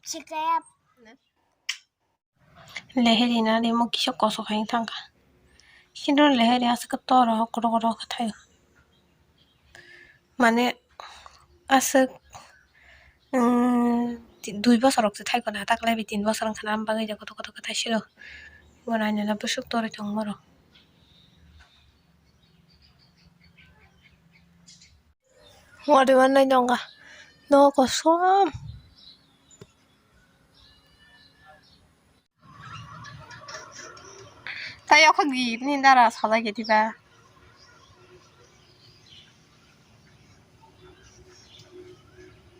subscribe. 레헬이나 레모 기셔 꺼서 가인 탄가. 신혼 레헬이 아스크 떨어 그러고러 같아요. 만에 아스 2 বছর থাইকো না থাকলে 3 বছর খানা বাঙাই যা কত কত কথা ছিল মনে হয় না বসুক তোরে চঙ্গর 머리 만나이 정가 너거 솜 তাই এখন গিয়ে নিন্দারা সাদা গেতিবা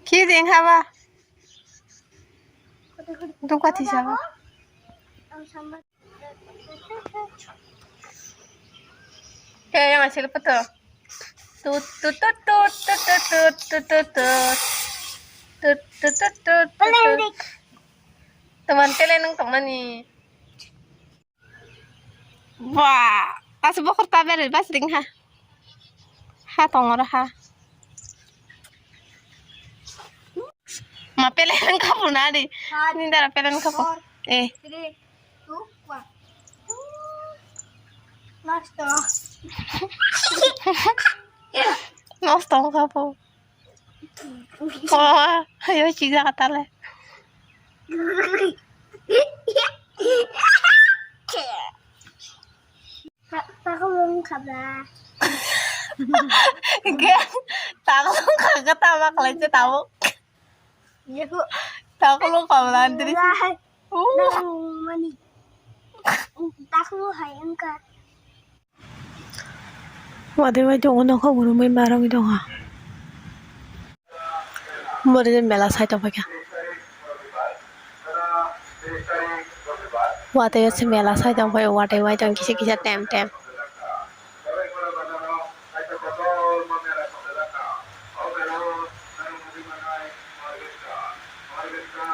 কি দিন খাবা দুকাতি যাবা এই আমার ছেলে পতো tut tut tut tut tut tut tut tut tut tut tut tut tut teman kalian nang teman nih wah pas bokor taber pas ding ha tongor ha ma pelen kapu nadi ini dara pelen kapu 3, 2, 1. Last Nostong kapu oh ayo ciga katale Takong kaba. Gak, takong kagak tamak aja tahu. Ya ko. Takong kawalan dari. Mani. Takong hayang ka. Waduh jangan nak kamu rumah barang itu ha. Mari mela saya coba ya. Waduh se mela saya coba ya waduh jangan kisi tem.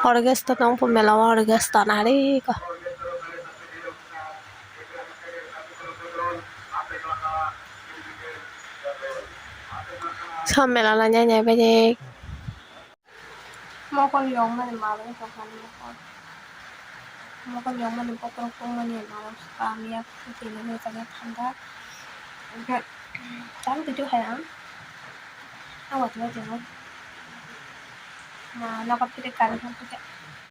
Orgesta tong pemela orgesta nari ka. Samela nanya bejek. Mau kon yong mana malu sokan mau kon yong mana potong mana malu kami ya ini nih sangat tanda. Enggak, tahu tujuh hayang. Awat aja jangan. Nah, nakat kita kan